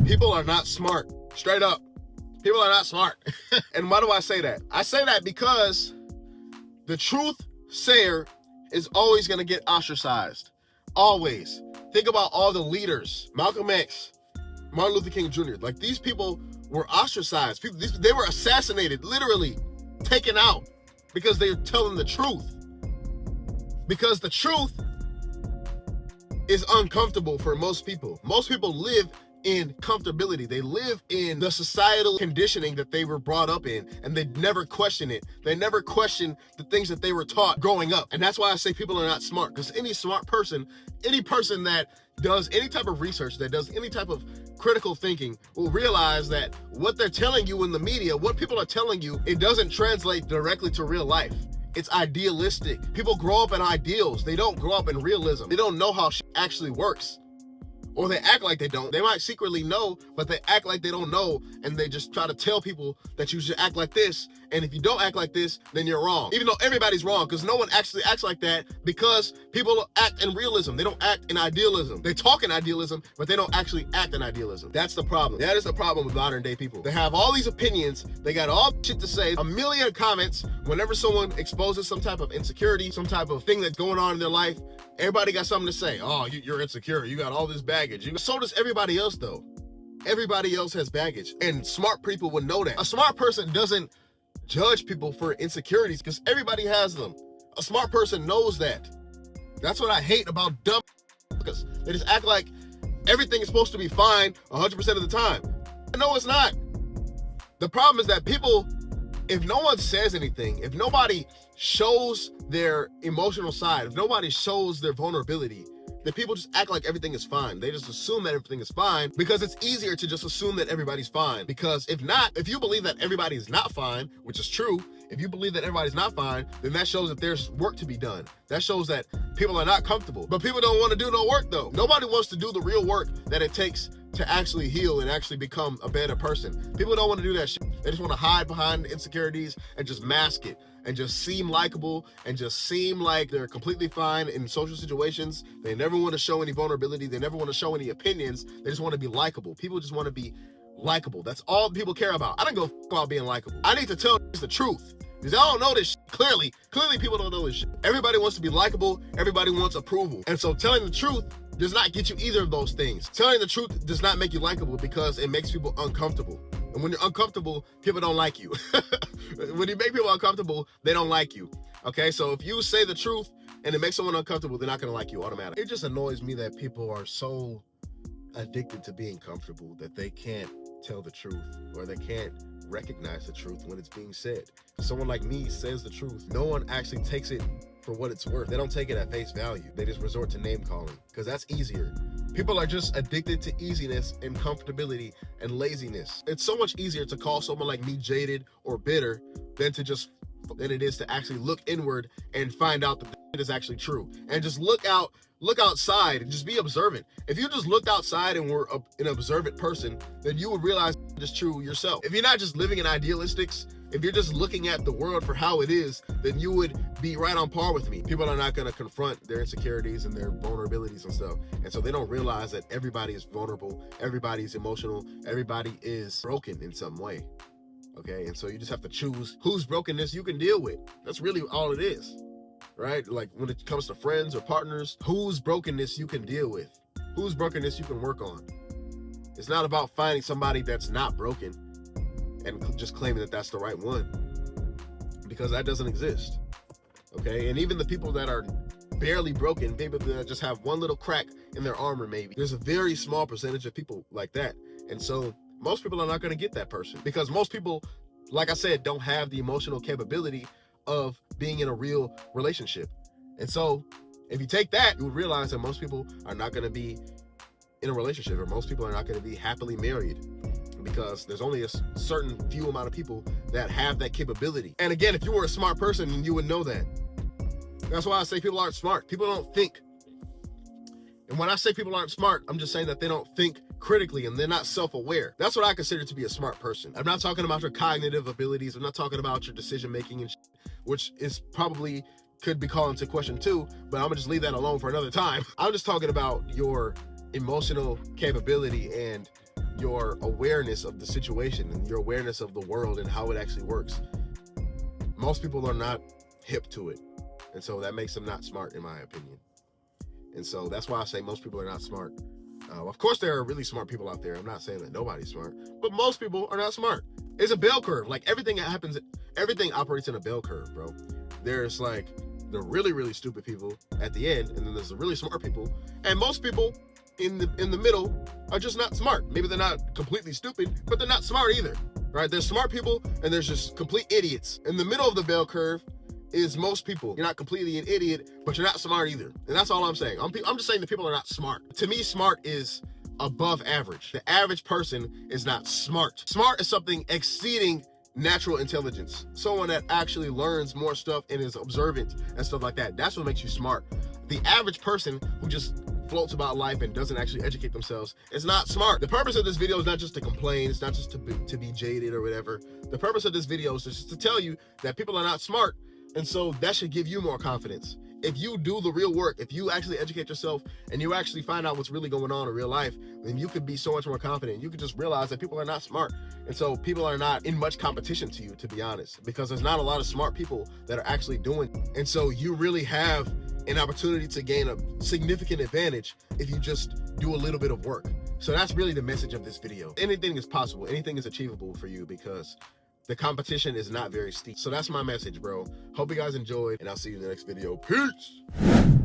People are not smart. Straight up. People are not smart. And why do I say that? I say that because the truth sayer is always going to get ostracized. Always. Think about all the leaders. Malcolm X, Martin Luther King Jr. Like, these people were ostracized. They were assassinated, literally taken out because they're telling the truth. Because the truth is uncomfortable for most people. Most people live in comfortability. They live in the societal conditioning that they were brought up in, and they never question it. They never question the things that they were taught growing up. And that's why I say people are not smart, because any smart person, any person that does any type of research, that does any type of critical thinking, will realize that what they're telling you in the media, what people are telling you, it doesn't translate directly to real life. It's idealistic. People grow up in ideals. They don't grow up in realism. They don't know how shit actually works. Or they act like they don't. They might secretly know, but they act like they don't know, and they just try to tell people that you should act like this, and if you don't act like this, then you're wrong. Even though everybody's wrong, because no one actually acts like that, because people act in realism. They don't act in idealism. They talk in idealism, but they don't actually act in idealism. That's the problem. That is the problem with modern day people. They have all these opinions. They got all shit to say, a million comments. Whenever someone exposes some type of insecurity, some type of thing that's going on in their life, everybody got something to say. Oh, you're insecure. You got all this baggage. So does everybody else, though. Everybody else has baggage. And smart people would know that. A smart person doesn't judge people for insecurities, because everybody has them. A smart person knows that. That's what I hate about dumb because they just act like everything is supposed to be fine 100% of the time. No, it's not. The problem is that people, if no one says anything, if nobody shows their emotional side, if nobody shows their vulnerability, then people just act like everything is fine. They just assume that everything is fine because it's easier to just assume that everybody's fine. Because if not, if you believe that everybody's not fine, which is true, if you believe that everybody's not fine, then that shows that there's work to be done. That shows that people are not comfortable. But people don't want to do no work, though. Nobody wants to do the real work that it takes to actually heal and actually become a better person. People don't want to do that shit. They just want to hide behind insecurities and just mask it and just seem likable and just seem like they're completely fine in social situations. They never want to show any vulnerability. They never want to show any opinions. They just want to be likable. People just want to be likable. That's all people care about. I don't go about being likable. I need to tell the truth. Because I don't know this shit. Clearly people don't know this shit. Everybody wants to be likable. Everybody wants approval. And so telling the truth does not get you either of those things. Telling the truth does not make you likable because it makes people uncomfortable. And when you're uncomfortable, people don't like you. When you make people uncomfortable, they don't like you. Okay, so if you say the truth and it makes someone uncomfortable, they're not gonna like you automatically. It just annoys me that people are so addicted to being comfortable that they can't tell the truth, or they can't recognize the truth when it's being said. Someone like me says the truth. No one actually takes it for what it's worth. They don't take it at face value. They just resort to name calling because that's easier. People are just addicted to easiness and comfortability and laziness. It's so much easier to call someone like me jaded or bitter than it is to actually look inward and find out that it is actually true. And just look outside and just be observant. If you just looked outside and were an observant person, then you would realize it's true yourself. If you're not just living in idealistics, if you're just looking at the world for how it is, then you would be right on par with me. People are not going to confront their insecurities and their vulnerabilities and stuff. And so they don't realize that everybody is vulnerable, everybody's emotional, everybody is broken in some way. Okay, and so you just have to choose whose brokenness you can deal with. That's really all it is, right? Like when it comes to friends or partners, whose brokenness you can deal with, whose brokenness you can work on. It's not about finding somebody that's not broken and just claiming that that's the right one, because that doesn't exist. Okay, and even the people that are barely broken, people that just have one little crack in their armor, maybe, there's a very small percentage of people like that. And so most people are not going to get that person, because most people, like I said, don't have the emotional capability of being in a real relationship. And so if you take that, you would realize that most people are not going to be in a relationship, or most people are not going to be happily married, because there's only a certain few amount of people that have that capability. And again, if you were a smart person, you would know that. That's why I say people aren't smart. People don't think. And when I say people aren't smart, I'm just saying that they don't think critically and they're not self-aware. That's what I consider to be a smart person. I'm not talking about your cognitive abilities. I'm not talking about your decision-making, and which is probably could be called into question too, but I'm gonna just leave that alone for another time. I'm just talking about your emotional capability and your awareness of the situation and your awareness of the world and how it actually works. Most people are not hip to it. And so that makes them not smart, in my opinion. And so that's why I say most people are not smart. Of course, there are really smart people out there. I'm not saying that nobody's smart, but most people are not smart. It's a bell curve. Like everything operates in a bell curve, bro. There's like the really, really stupid people at the end, and then there's the really smart people. And most people in the middle are just not smart. Maybe they're not completely stupid, but they're not smart either, right? There's smart people, and there's just complete idiots. In the middle of the bell curve is most people. You're not completely an idiot, but you're not smart either. And that's all I'm saying. I'm just saying that people are not smart. To me, smart is above average. The average person is not smart. Smart is something exceeding natural intelligence. Someone that actually learns more stuff and is observant and stuff like that. That's what makes you smart. The average person who just floats about life and doesn't actually educate themselves is not smart. The purpose of this video is not just to complain. It's not just to be jaded or whatever. The purpose of this video is just to tell you that people are not smart. And so that should give you more confidence. If you do the real work, if you actually educate yourself and you actually find out what's really going on in real life, then you could be so much more confident. You could just realize that people are not smart. And so people are not in much competition to you, to be honest, because there's not a lot of smart people that are actually doing it. And so you really have an opportunity to gain a significant advantage if you just do a little bit of work. So that's really the message of this video. Anything is possible. Anything is achievable for you because the competition is not very steep. So that's my message, bro. Hope you guys enjoyed, and I'll see you in the next video. Peace.